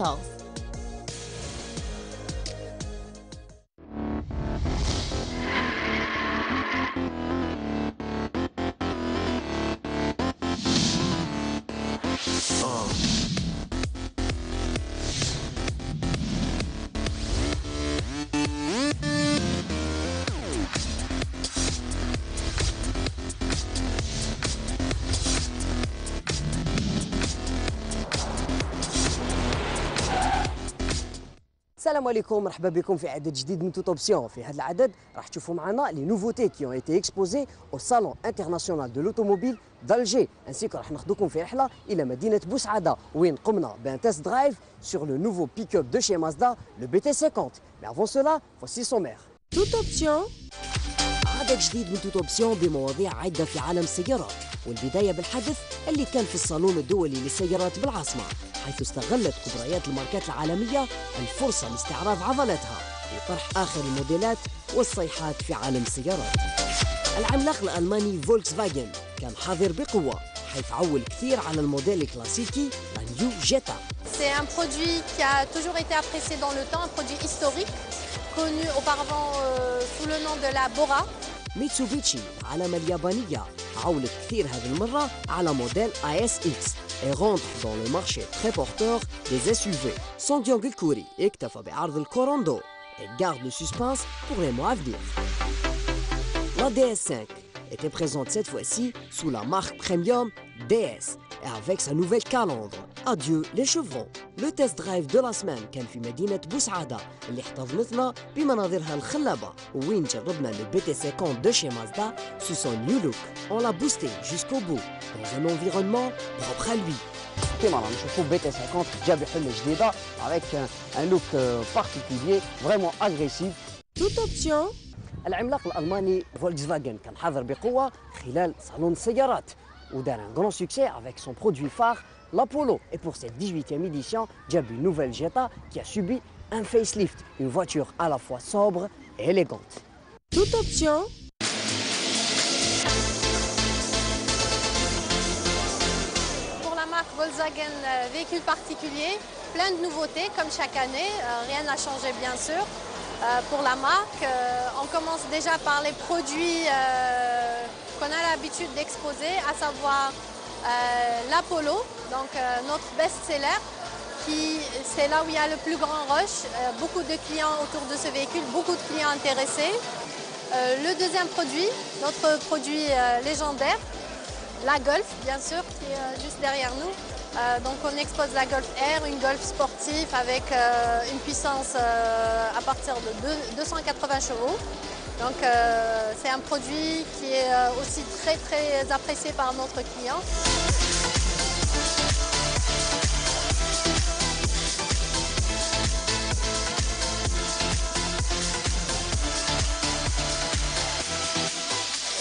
14. السلام عليكم، مرحبا بكم في عدد جديد من توت اوبسيون. في هذا العدد راح تشوفوا معنا لي نوفوتي كي اون ايتي اكسبوزي او صالون انترناسيونال دو لوتوموبيل d'Alger ainsi que راح ناخذكم في رحله الى مدينه بوسعاده وين قمنا بان تيست درايف sur le nouveau pick-up de chez Mazda, le BT50. Mais avant cela, voici sommaire. توت اوبسيون. عدد جديد من توت اوبسيون بمواضيع عده في عالم السيارات، والبدايه بالحدث اللي كان في الصالون الدولي للسيارات بالعاصمه، حيث استغلت كبريات الماركات العالميه الفرصه لاستعراض عضلاتها لطرح اخر الموديلات والصيحات في عالم السيارات. العملاق الالماني فولكس فاجن كان حاضر بقوه، حيث عول كثير على الموديل الكلاسيكي لا نيو جيتا. C'est un produit qui a toujours été apprécié dans le temps, un produit historique, connu auparavant sous le nom de la Bora. ميتسوبيشي العلامة اليابانية عولت كثير هذه المرة على موديل ASX et rentre dans le marché très porteur des SUV. Sangyong الكوري اكتفى بعرض الكوروندو et garde le suspense pour les mois à venir. La DS5 était présente cette fois-ci sous la marque premium DS et avec sa nouvelle calandre. Adieu les chevrons. Le test drive de la semaine كان في مدينة بوسعادة اللي احتضنتنا بمناظرها الخلابة وين جربنا le BT50 de chez Mazda sous son new look. On l'a boosté jusqu'au bout dans un environnement propre à lui. كما رانا نشوفوا BT50 جاب حلة جديدة avec un look particulier vraiment agressif. توت اوبسيون. العملاق الألماني فولكس فاجن كان حاضر بقوة خلال صالون السيارات ودار un grand succès avec son produit phare, l'Apollo. Et pour cette 18e édition, جاب une nouvelle Jetta qui a subi un facelift, une voiture à la fois sobre et élégante. توت اوبسيون. Pour la marque Volkswagen véhicule particulier, plein de nouveautés comme chaque année, rien n'a changé bien sûr. Pour la marque, on commence déjà par les produits qu'on a l'habitude d'exposer, à savoir l'Apollo, donc notre best-seller, c'est là où il y a le plus grand rush, beaucoup de clients autour de ce véhicule, beaucoup de clients intéressés. Le deuxième produit, notre produit légendaire, la Golf bien sûr, qui est juste derrière nous. Donc on expose la Golf R, une Golf sportive avec une puissance à partir de 280 chevaux. Donc c'est un produit qui est aussi très apprécié par notre client.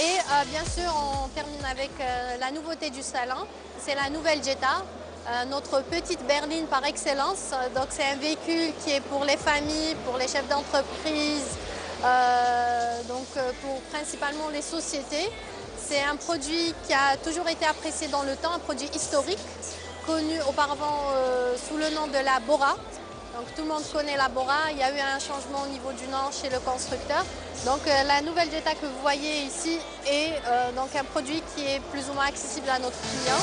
Et bien sûr, on termine avec la nouveauté du salon, c'est la nouvelle Jetta, notre petite berline par excellence. Donc c'est un véhicule qui est pour les familles, pour les chefs d'entreprise, pour principalement les sociétés. C'est un produit qui a toujours été apprécié dans le temps, un produit historique, connu auparavant sous le nom de la Bora. Donc tout le monde connaît la Bora, il y a eu un changement au niveau du nom chez le constructeur. Donc la nouvelle Jetta que vous voyez ici est donc un produit qui est plus ou moins accessible à notre client.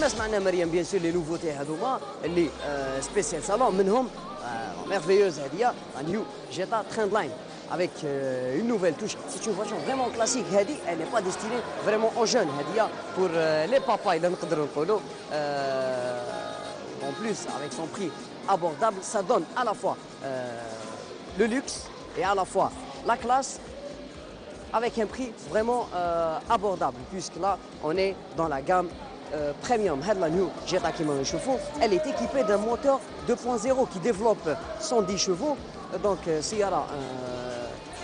كما سمعنا مريم بيان سور لي نوفوتي هذوما اللي سبيسيال صالون منهم ميرفيوز هذه نيو جيتا ترند لاين avec une nouvelle touche. C'est une voiture vraiment classique. Elle n'est pas destinée vraiment aux jeunes. Pour les papas, il en plus, avec son prix abordable. Ça donne à la fois le luxe et à la fois la classe avec un prix vraiment abordable, puisque là, on est dans la gamme premium. La New Jetta elle est équipée d'un moteur 2.0 qui développe 110 chevaux. Donc, Sierra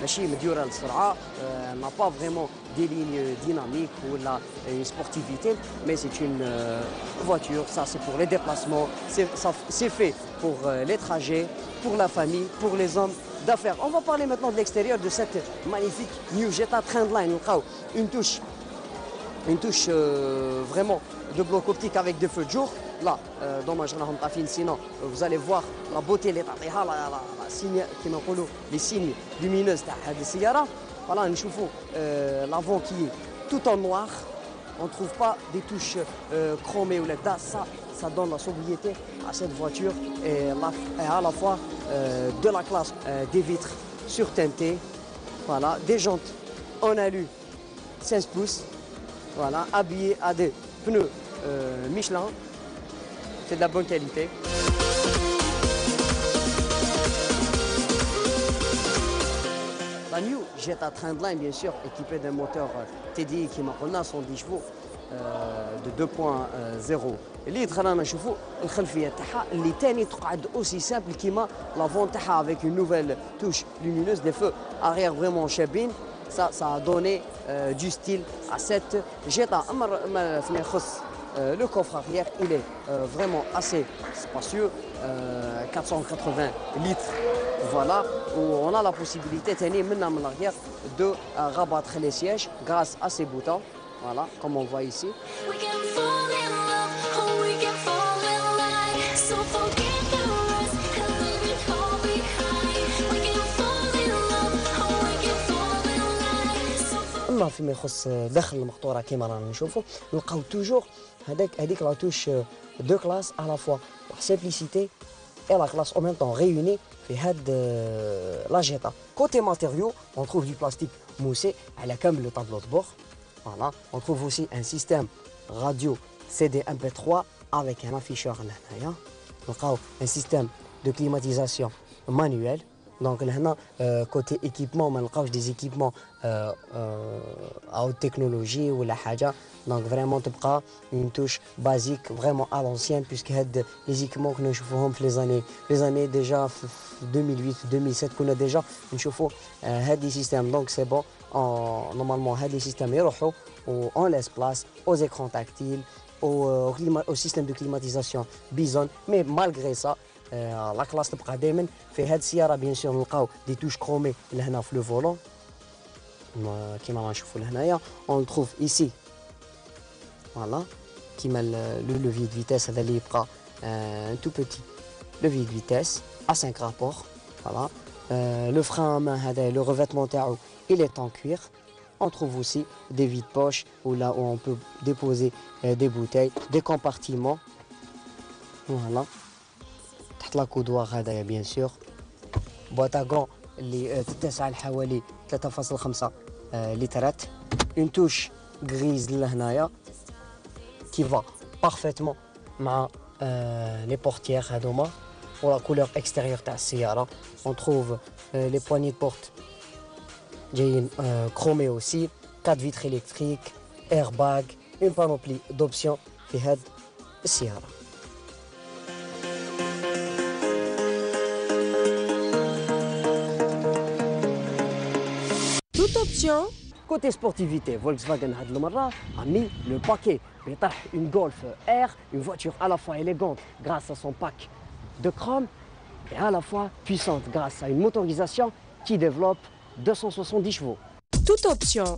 n'a pas vraiment des lignes dynamiques ou une sportivité, mais c'est une voiture, ça c'est pour les déplacements, c'est fait pour les trajets, pour la famille, pour les hommes d'affaires. On va parler maintenant de l'extérieur de cette magnifique New Jetta Trendline. Une touche vraiment de bloc optique avec des feux de jour. Là, dommage, sinon vous allez voir la beauté, les signes lumineux de Sierra. Voilà, nous voyons l'avant qui est tout en noir. On ne trouve pas des touches chromées ou ça donne la sobriété à cette voiture et à la fois de la classe, des vitres surteintées, voilà, des jantes en alu 16 pouces, voilà, habillées à des pneus Michelin, c'est de la bonne qualité. La New Jetta Trendline, bien sûr, équipée d'un moteur TDI qui m'a 110 chevaux de 2.0. اللي دخلنا نشوفوا الخلفيه تاعها اللي ثاني تقعد اوسي سامبل كيما لافون تاعها avec une nouvelle touche lumineuse, des feux arrière vraiment شابين. Ça a donné du style à cette Jetta. فيما يخص le coffre arrière, il est vraiment assez spacieux, 480 litres. Voilà, où on a la possibilité maintenant l'arrière de rabattre les sièges grâce à ces boutons. Voilà, comme on voit ici. اما فيما يخص داخل المقطوره كما رانا نشوفوا نلقاو توجور هذيك لا توش دو كلاس على فوا لا سيمبليسيتي et la classe en même temps réunie في هاد la Jetta. Côté matériaux, on trouve du plastique moussé على كامل le tableau de bord. Voilà, on trouve aussi un système radio CD MP3 avec un afficheur لهنايا. نلقاو un système de climatisation manuel. Donc là, côté équipement, on a des équipements à haute technologie ou la haja. Donc vraiment, tu as une touche basique, vraiment à l'ancienne, puisque les équipements que nous chauffons les années déjà 2008-2007, qu'on a déjà des systèmes. Donc c'est bon, normalement, des systèmes on laisse place aux écrans tactiles, au système de climatisation Bison, mais malgré ça, la classe تبقى دائما في هاد السياره بيان سور نلقاو دي توش كرومي لهنا في لو فولون كيما غنشوفوا لهنايا on le trouve ici voilà كيما le levier de vitesse هذا اللي يبقى un tout petit levier de vitesse à 5 rapports voilà le frein à main هذا le revêtement تاعو il est en cuir. On trouve aussi des vides-poches où là où on peut déposer des bouteilles, des compartiments. Voilà. تحت لا كودوار هذايا بيان سور بواط غون اللي تتسع لحوالي 3.5 لترات اون توش غريز لهنايا كي فا بارفيتمون مع لي بورتيير هذوما ولا كولور اكستيريور تاع السياره. اون تروف لي بواني بورت جايين كرومي اوسي 4 فيتر الكتريك ايرباغ اون بانوبلي دوبسيون في هاد السياره. Option. Côté sportivité, Volkswagen a mis le paquet. Une Golf R, une voiture à la fois élégante grâce à son pack de chrome et à la fois puissante grâce à une motorisation qui développe 270 chevaux. Toute option.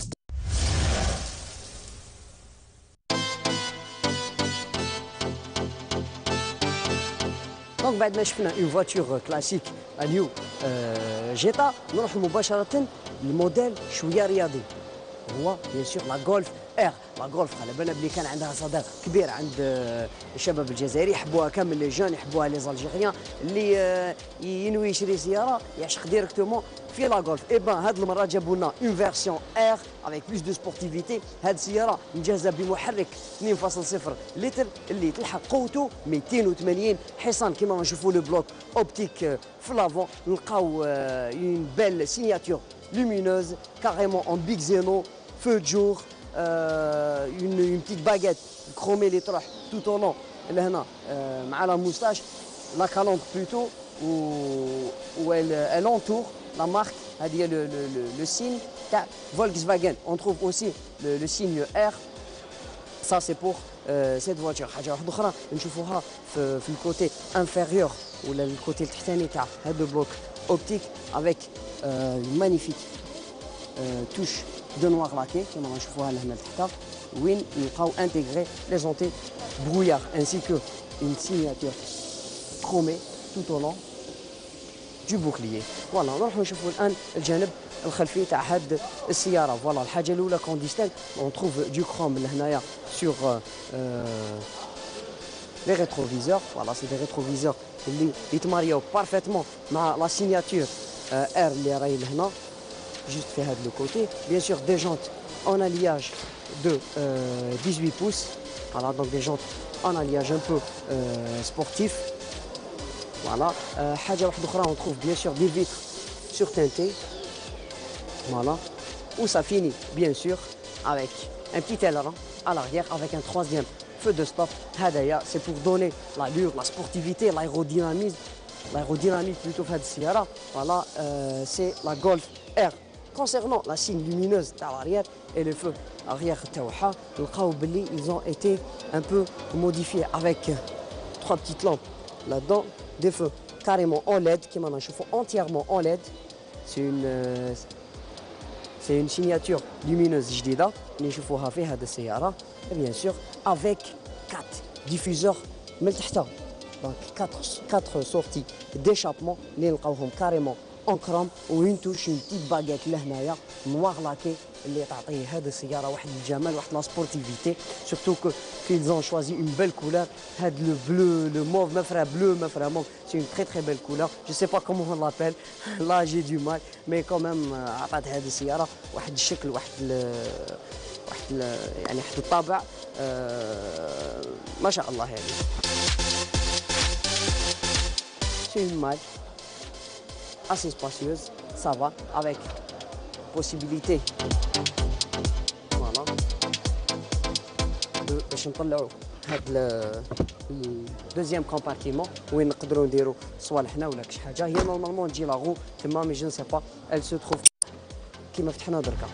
Donc بعد ما شفنا une voiture classique la New Jetta نروح مباشرة للموديل شوية رياضي هو bien sûr la Golf ار لا غولف على بالنا بلي كان عندها صدى كبير عند الشباب الجزائري يحبوها كامل لي جون يحبوها لي زالجيريان اللي ينوي يشري سياره يعشق ديريكتومون في لا غولف اي بان هاد المره جابوا لنا اون فيرسيون ار افيك بلوس دو سبورتيفيتي هاد السياره مجهزه بمحرك 2.0 لتر اللي تلحق قوته 280 حصان كما نشوفوا لو بلوك اوبتيك في لافون نلقاو اون بيل سيناتور lumineuse carrément en big xéno feu de jour une petite baguette chromée les تروح tout au long لهنا مع la moustache la calandre plutôt où elle entoure la marque هذه le signe تاع Volkswagen on trouve aussi le signe R ça c'est pour cette voiture حاجه واحده اخرى نشوفوها في الكوتي inférieur ولا الكوتي التحتاني تاع هذا البلوك optique avec une magnifique touche de noir laqué كما نشوفوها لهنا لتحت وين نلقاو intégré les anti brouillard ainsi que une signature chromée tout au long du bouclier فوالا نروحو نشوفو الان الجانب الخلفي تاع هاد السياره فوالا الحاجه الاولى كون ديستانك اون تروف دو كروم لهنايا سور لي ريتروفيزور فوالا سي دي ريتروفيزور اللي يتماريو بارفيتمون مع لا سيناتور ار اللي راهي لهنا juste في هذا لو كوتي bien sûr des jantes en alliage de 18 pouces voilà donc des jantes en alliage un peu sportif voilà حاجه واحده اخرى on trouve bien sûr des vitres surteintées voilà où ça finit bien sûr avec un petit aileron à l'arrière avec un troisième feu de stop هدايا c'est pour donner l'allure la sportivité l'aérodynamique plutôt في هذه السياره voilà c'est la Golf R concernant la signe lumineuse تاع l'arrière et le feu arrière تاعها نلقاو باللي ils ont été un peu modifiés avec 3 petites lampes là-dedans des feux carrément en LED كما نشوفوا entièrement en LED c'est une signature lumineuse جديده اللي نشوفوها في هذه السياره et bien sûr avec 4 diffuseurs من تحت donc 4 sorties d'échappement اللي نلقاوهم carrément en chrome وين توش une petite baguette لهنايا نوار لاكي اللي تعطيه هذه السياره واحد الجمال واحد لا سبورتيفيتي surtout que qu'ils ont choisi une belle couleur هذا le bleu le mauve ما فرا mauve c'est une très belle couleur je sais pas comment on l'appelle là j'ai du mal mais quand même عطات هذه السياره واحد الشكل واحد يعني واحد الطابع ما شاء الله يعني c'est une malle assez spacieuse, ça va, avec possibilité voilà باش نطلعوا هذا الدوزيام كومبارتيمون وين نقدروا نديروا صوالحنا ولا كش حاجه هي نورمالمون تجي لاغو تما مي جو نسي با ال سو تروف كيما فتحنا دركا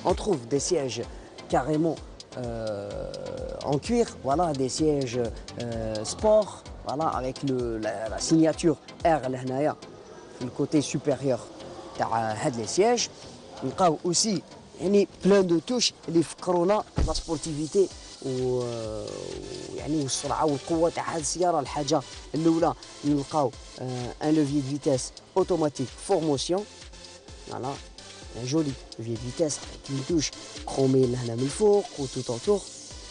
on trouve des sièges carrément en cuir voilà des sièges sport voilà avec la signature R لهنايا في الكوتي supérieur تاع هاد لي سياج نلقاو aussi يعني بلان دو توش اللي يفكرونا لا سبورتيفيتي ويعني والسرعه والقوه تاع هاد السياره. الحاجه الاولى نلقاو ان لوفيي دو فيتاس اوتوماتيك فور موسيون فوالا ان جولي لوفيي دو فيتاس اون توش كرومي لهنا من الفوق وتوت اوتور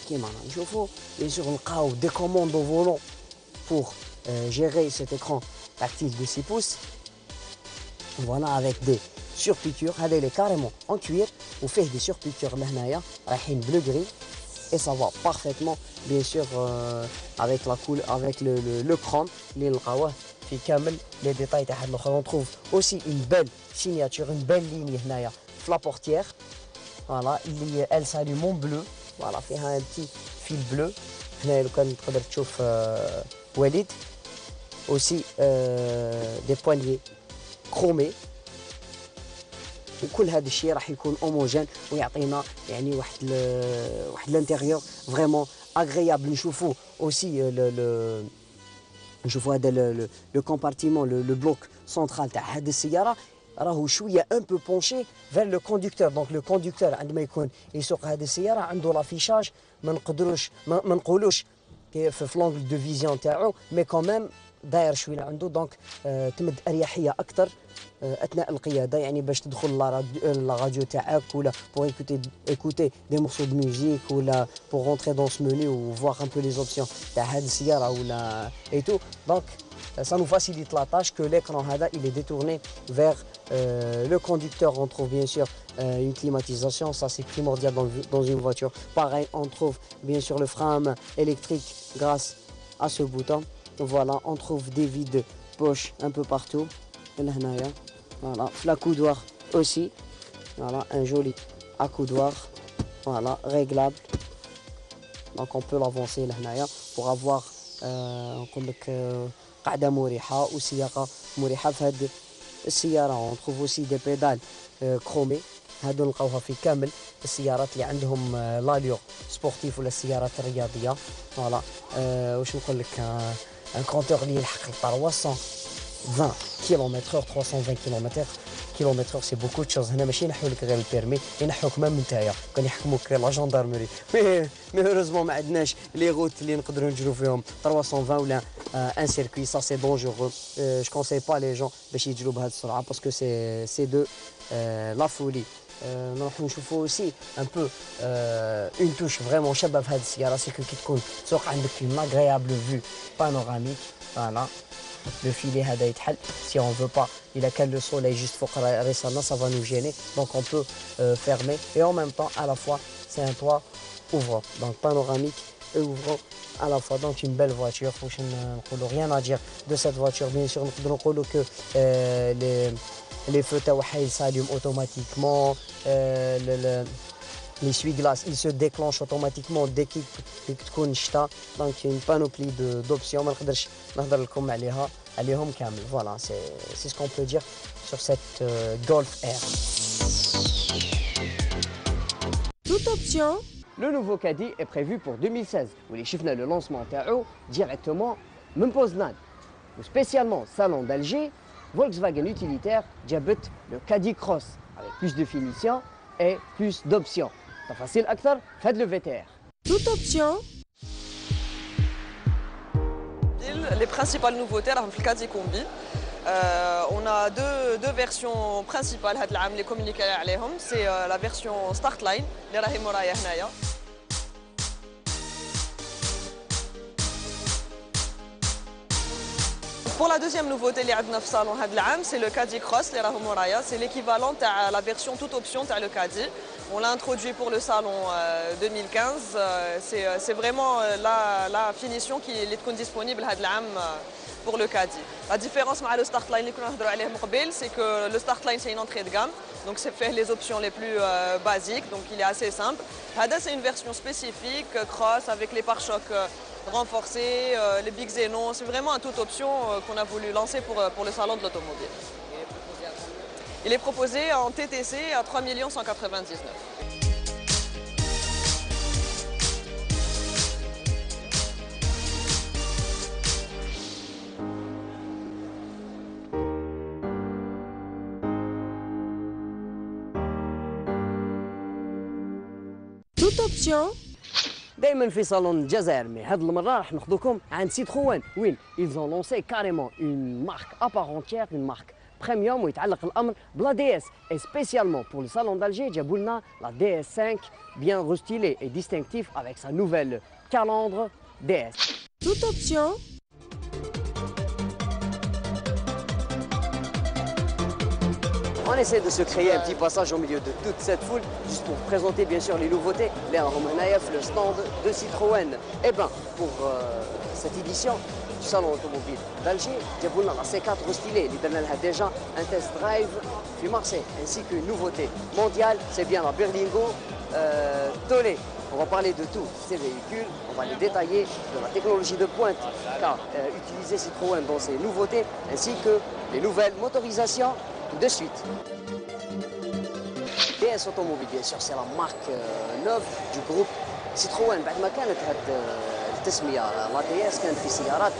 كيما نشوفوا. بيان سور نلقاو دي كوموند او فولون pour gérer cet écran tactile de 6 pouces. Voilà, avec des surpiqûres. Il est carrément en cuir. On fait des surpiqûres لهنايا رايحين bleu gris et ça va parfaitement bien sûr avec la couleur, avec le chrome اللي نلقاوه في كامل les détails تاع هاد الاخر. On trouve aussi une belle signature, une belle ligne هنايا في la portière. Voilà, elle s'allume en bleu. Voilà, فيها un petit fil bleu. هنا لو كان تقدر تشوف وليد aussi des poignées chromées. وكل هذا الشيء راح يكون هوموجين ويعطينا يعني واحد الانتيريور فريمون اغريابل. نشوفوا اوسي نشوفوا هذا لو كومبارتيمون لو بلوك سنترال تاع هذه السياره راهو شويه ان بو بونشي فير لو كوندكتور. دونك لو كوندكتور عندما يكون يسوق هذه السياره عنده لافيشاج ما نقولوش في لونغل دو فيزيون تاعو مي كوميم داير شويه عنده دونك تمد اريحيه اكثر اثناء القياده يعني باش تدخل لا راديو تاعك ولا بور écouter دي مورسو دو ميوزيك ولا بور رونتري دون سو مونيو و فوار ان بو لي زوبسيون تاع هذه السياره ولا اي تو دونك ça nous facilite la tâche que l'écran هذا il est détourné vers le conducteur. On trouve bien sûr une climatisation, ça c'est primordial dans une voiture. Pareil, on trouve bien sûr le frein à main électrique grâce à ce bouton. Voilà, on trouve des vides poches un peu partout. Voilà, l'accoudoir aussi. Voilà, un joli accoudoir. Voilà, réglable. Donc on peut l'avancer là pour avoir قاعدة مريحة وسياقة مريحة في هذه السيارة. on trouve aussi des pédales chromées هادو نلقاوها في كامل السيارات اللي عندهم لاليور سبورتيف ولا السيارات الرياضية. فوالا واش نقول لك ان كونتور اللي يلحق 320 كيلومتر 320 كيلومتر سي بوكو دو شوز. هنا ماشي ينحوا لك غير البيرمي ينحوك مام نتايا كان يحكموك لا جاندارمري مي هوريزمون ما عندناش لي روت اللي نقدروا نجرو فيهم 320 ولا ان سيركوي سا سي دونجورو. جو كونساي با لي جون باش يجروا بهذه السرعه باسكو سي دو لا فولي. نروحوا نشوفوا اوسي ان بو اون توش فريمون شابه في هذه السياره سي كي تكون تسوق عندك اون اغريابل فيو بانوراميك. فوالا le filet هذا يتحل si on veut pas il a qu'un le soleil juste فوق راسنا ça va nous gêner donc on peut fermer et en même temps à la fois c'est un toit ouvrant donc panoramique et ouvrant à la fois donc une belle voiture. واش نقولوا rien à dire de cette voiture bien sûr نقدروا نقولوا que les feux تاعها s'allument automatiquement l'essuie-glace il se déclenche automatiquement dès qu'il تكون الشتاء. donc une panoplie d'options ما نقدرش نهضر لكم عليهم كامل. voilà c'est ce qu'on peut dire sur cette Golf R. Toute option. Le nouveau Caddy est prévu pour 2016 واللي شفنا le lancement تاعو directement من بوزنان وspécialement salon d'Alger. Volkswagen utilitaire جابت le Caddy Cross avec plus de finition et plus d'options. تفاصيل أكثر في هذا le VTR. Toute option. Les principales nouveautés راهم في الكادي كومبي. On a deux versions principales هذا العام اللي كومونيكي عليهم. C'est la version Start Line اللي راهي مورايا هنايا. Pour la deuxième nouveauté اللي عندنا في الصالون هذا العام c'est le Caddy Cross اللي راهو مورايا. C'est l'équivalent تاع la version toute option تاع le Caddy. On l'a introduit pour le salon 2015. C'est vraiment la finition qui est disponible هذا العام pour le Caddy. La différence avec le Start Line اللي كنا نهضروا عليه من قبل c'est que le Start Line c'est une entrée de gamme. Donc c'est fait les options les plus basiques, donc il est assez simple. Hada c'est une version spécifique, cross avec les pare-chocs renforcés, les big xénon. C'est vraiment une toute option qu'on a voulu lancer pour le salon de l'automobile. Il est proposé en TTC à 3 199 000. Toute option. دائما في صالون الجزائر مي هذه المره راح ناخذكم عند سيتروان وين ils ont lancé carrément une marque à part entière, une marque premium ويتعلق الامر بلا دي اس et spécialement pour le salon d'Alger جابوا لنا la DS5 bien restylée et distinctive avec sa nouvelle calandre DS. Toute option. On essaie de se créer un petit passage au milieu de toute cette foule, juste pour présenter bien sûr les nouveautés. Les Romanayef, le stand de Citroën. Et bien, pour cette édition du salon automobile d'Alger, Diaboulna, la C4 restylée, il a déjà un test drive du Marseille, ainsi qu'une nouveauté mondiale, c'est bien la Berlingo Tolé. On va parler de tous ces véhicules, on va les détailler, de la technologie de pointe qu'a utilisé Citroën dans ses nouveautés, ainsi que les nouvelles motorisations. De suite. DS Automobile, bien sûr, c'est la marque neuve du groupe Citroën. بعد ما كانت هاد التسميه لا دي اس كانت في سيارات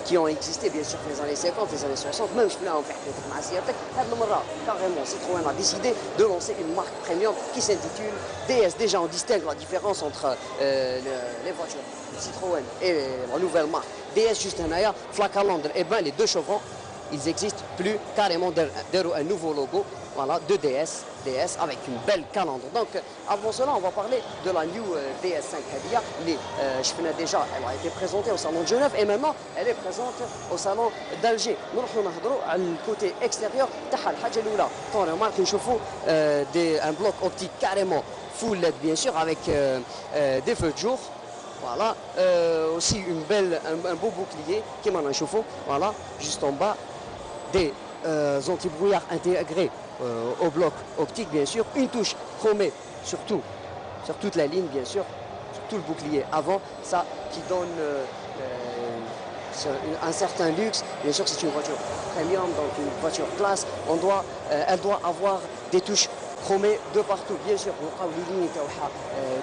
qui ont existé bien sûr dans les années 50, les années 60, même شفناهم في حكايتك مع سيارتك. هذه المره carrément Citroën a décidé de lancer une marque premium qui s'intitule DS. Déjà on distingue la différence entre les voitures Citroën et la nouvelle marque DS. Juste هنايا في la calandre, et ben les deux chevrons ils existent plus carrément un nouveau logo, voilà, de DS avec une belle calandre. Donc avant cela on va parler de la new DS5 Hadia. Je finis déjà, elle a été présentée au salon de Genève et maintenant elle est présente au salon d'Alger. Nous allons le côté extérieur تاعها. الحاجة الأولى on remarque نشوفوا un bloc optique carrément full LED bien sûr avec des feux de jour. Voilà, aussi un beau bouclier qui m'en a chauffé, voilà, juste en bas, des anti-brouillard intégrés au bloc optique bien sûr, une touche chromée sur toute la ligne bien sûr, sur tout le bouclier avant, ça qui donne un certain luxe. Bien sûr c'est une voiture premium, donc une voiture classe, elle doit avoir des touches chromé de partout, bien sûr. On a des lignes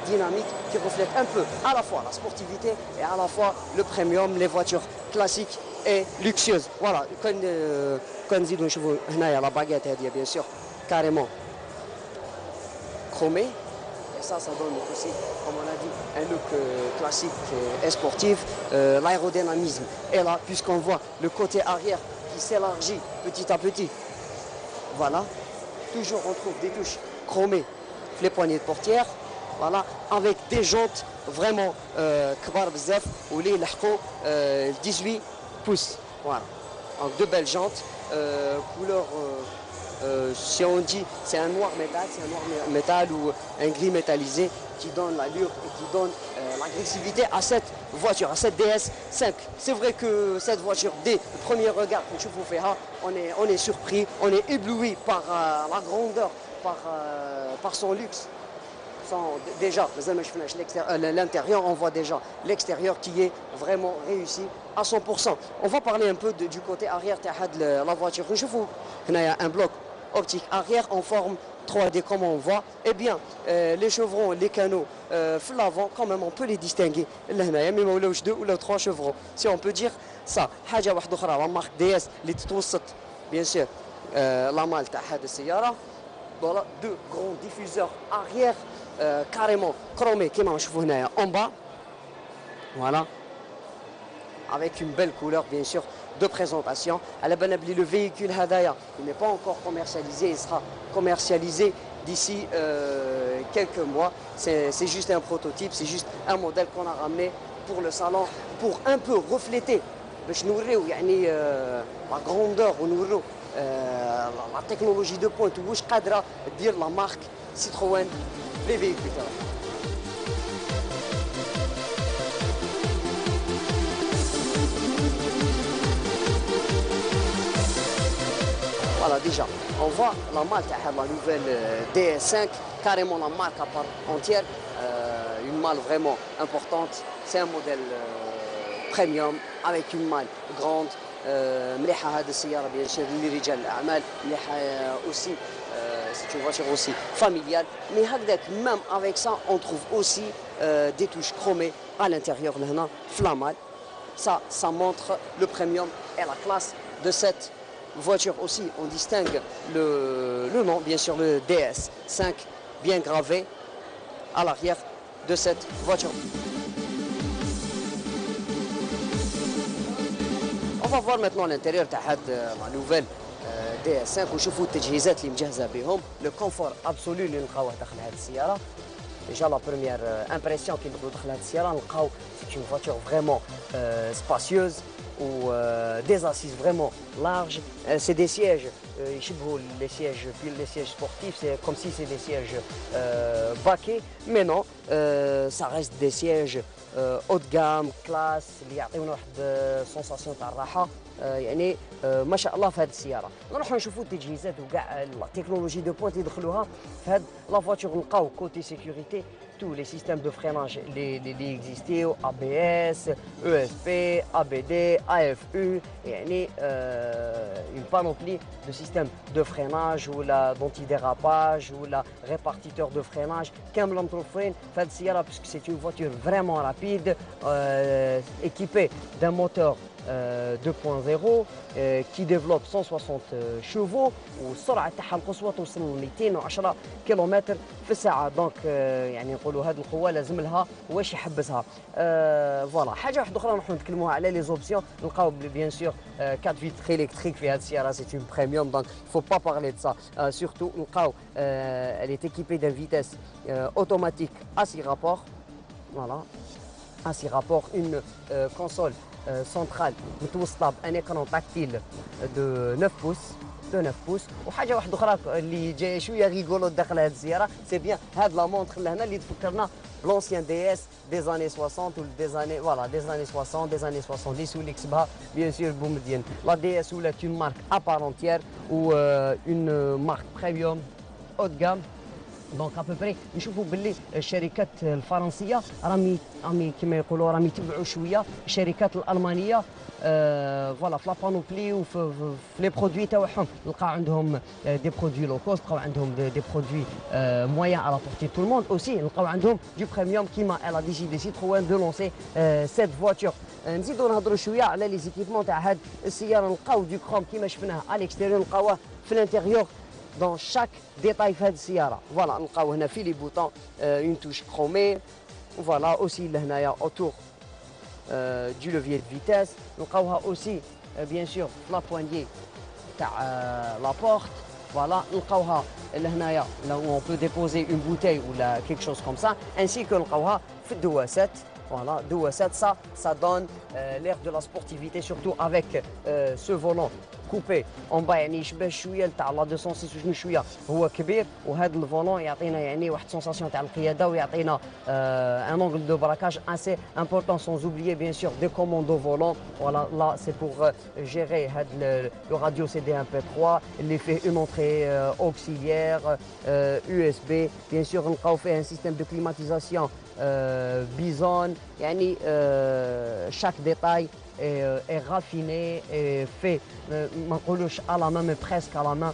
dynamiques qui reflètent un peu à la fois la sportivité et à la fois le premium, les voitures classiques et luxueuses. Voilà, quand nous voyons la baguette, bien sûr, carrément chromé. Et ça donne aussi, comme on a dit, un look classique et sportif. L'aérodynamisme est là, puisqu'on voit le côté arrière qui s'élargit petit à petit. Voilà. Toujours on trouve des touches chromées, les poignées de portière, voilà, avec des jantes vraiment kbar bzaf ou les 18 pouces. Voilà. Donc de belles jantes, couleur, si on dit c'est un noir métal ou un gris métallisé qui donne l'allure et qui donne l'agressivité à cette voiture, à cette DS5. C'est vrai que cette voiture, dès le premier regard, on est surpris, on est ébloui par la grandeur, par son luxe. Déjà, l'intérieur, on voit déjà l'extérieur qui est vraiment réussi à 100%. On va parler un peu du côté arrière de la voiture. Il y a un bloc optique arrière en forme 3D comme on voit. Eh bien, les chevrons, les canaux, l'avant, quand même, on peut les distinguer. Il y a même 2 ou 3 chevrons, si on peut dire ça. La marque DS, bien sûr, la malle de السيارة. Voilà, 2 grands diffuseurs arrière carrément chromés qui m'en en bas. Voilà, avec une belle couleur bien sûr de présentation. Le véhicule Hadaya, il n'est pas encore commercialisé, il sera commercialisé d'ici quelques mois. C'est juste un prototype, c'est juste un modèle qu'on a ramené pour le salon pour un peu refléter la grandeur ou la technologie de pointe où je cadre dire la marque Citroën les véhicules. Voilà, déjà, on voit la marque la nouvelle DS5, carrément la marque à part entière, une malle vraiment importante. C'est un modèle premium avec une malle grande. مليحة هذه السيارة bien sûr لرجال الأعمال مليحة aussi c'est une voiture aussi familiale mais هكذاك même avec ça on trouve aussi des touches chromées à l'intérieur لهنا في la malle. Ça montre le premium et la classe de cette voiture aussi. On distingue le nom bien sûr le DS5 bien gravé à l'arrière de cette voiture. On va voir maintenant l'intérieur de la nouvelle DS5 ونشوفوا التجهيزات اللي مجهزه بهم. Le confort absolu اللي نلقاوه داخل هذه السيارة. Déjà la première impression كي ندخلوا داخل هذه السيارة نلقاو c'est une voiture vraiment spacieuse ou des assises vraiment larges. C'est des sièges, les sièges sportifs, c'est comme si c'est des sièges baquets, mais non, ça reste des sièges haut de gamme, classe, اللي يعطيونا واحد سونساسيون تاع الراحة. يعني ما شاء الله في هذه السيارة. نروحوا نشوفوا التجهيزات وكاع التكنولوجي دو بوينت اللي يدخلوها في هذه لا فواتور. نلقاو كوتي سيكوريتي tous les systèmes de freinage اللي existaient ABS, ESP, ABD, AFU, يعني une panoplie de systèmes de freinage ou d'antidérapage ou la répartiteur de freinage. كامل متوفرين في هذه السيارة puisque c'est une voiture vraiment rapide équipée d'un moteur 2.0 qui développe 160 chevaux والسرعة تاعها القصوى توصل ل 210 كيلومتر في الساعة. دونك يعني نقولوا هذه القوة لازم لها واش يحبسها. فوالا حاجة واحدة أخرى نروحوا نتكلموا على لي زوبسيون. نلقاو بيان سور 4 فيتر électrique في هذه السيارة c'est une premium donc il faut pas parler de ça. Surtout نلقاو elle est équipée d'un vitesse automatique à 6 rapports. Voilà, à 6 rapports, une console centrale متوصله بان ايكران تاكتيل دو 9 بوس دو 9 بوس. وحاجه واحده اخرى اللي جايه شويه ريغولو داخل هذه السياره سي بيان هاد لا مونتر لهنا اللي تفكرنا بلونسيان دي اس دي زاني 60 و دي زاني فوالا دي زاني 60 دي زاني 70 واللي كسبها بيان سور بومدين. لا دي اس ولات اون مارك ابارونتيير و اون مارك بريميوم او دو غام. دونك ابوبري نشوفوا باللي الشركات الفرنسيه راهم كما يقولوا راهم يتبعوا شويه الشركات الالمانيه. فوالا في لا بانوبلي وفي لي برودوي تاعهم نلقاو عندهم دي برودوي لو كوست، نلقاو عندهم دي برودوي مويان على بورتي تو الموند. اوسي نلقاو عندهم دو بريميوم كيما الا دي سيتروين دو لونسي سيت فواتور. نزيدو نهضروا شويه على لي زيكيبمون تاع هاد السياره. نلقاو دو كروم كيما شفناه على الاكستيريور، نلقاوه في الانتيريور dans chaque détail في هذه السيارة. فوالا نلقاو هنا في لي بوطون اون توش كرومي. فوالا اوسي لهنايا اوتور دو لوفيي دو فيتاس. نلقاوها اوسي بيان سور في لا بوانيي تاع لا بورت. فوالا نلقاوها لهنايا لو اون بو ديبوزي اون بوتاي ولا كيك شوز كوم سا. انسي كو نلقاوها في الدواسات. Voilà, 2 ça donne l'air de la sportivité, surtout avec ce volant coupé en bas. يعني يشبه شويه تاع لا 206 شويه هو كبير، وهذا الفولون يعطينا يعني واحد سونساسيون تاع القياده ويعطينا ان انغل دو براكاج assez important, sans oublier bien sûr des commandes au volant. Voilà, là c'est pour gérer le radio CD MP3 اللي فيه une entrée auxiliaire USB. bien sûr نلقاو فيه un système de climatisation Bison. يعني chaque détail est raffiné et fait ما نقولوش à la main mais presque à la main.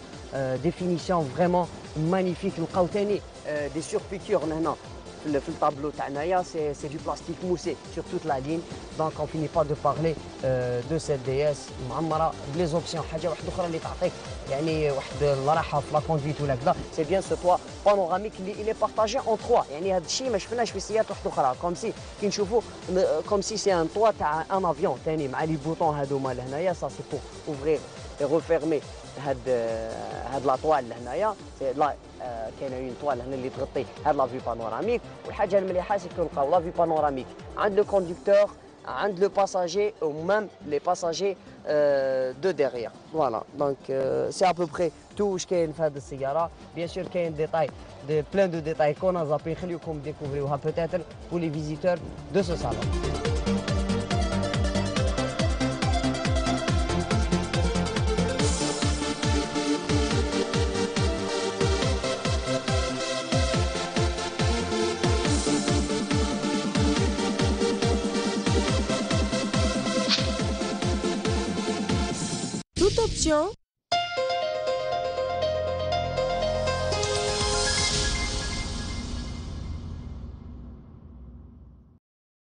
définition vraiment magnifique. نلقاو ثاني des surpiqûres هنا في الطابلو تاعنايا. c'est du plastique moussé sur toute la ligne. donc on finit pas de parler de cette DS معمره بلي زوبسيون. حاجه واحده اخرى اللي تعطيك يعني واحد الراحه في لا كوندويت ولا كذا سي بيان سو توا بانوراميك اللي الي بارطاجي اون 3. يعني هذا الشيء ما شفناش في سيارات واحده اخرى. كوم سي كي نشوفوا كوم سي سي ان توا تاع ان افيون ثاني مع لي بوطون هذوما لهنايا. سا سي بور اوفرير اي ريفيرمي هاد لا طوال لهنايا. لا كاينه اون طوال هنا اللي تغطي هاد لا في بانوراميك. والحاجه المليحه سي كو نلقاو لا في بانوراميك عند لو كوندكتور عند لو باساجي او ميم لي باساجي دو ديغيير. فوالا دونك سي ا بو بري تو واش كاين في هاد السياره. بيان سور كاين ديتاي دي بلان دو ديتاي كون زابي نخليكم ديكوفريوها بوتيتر بور لي فيزيتور دو سو صالون. Toute option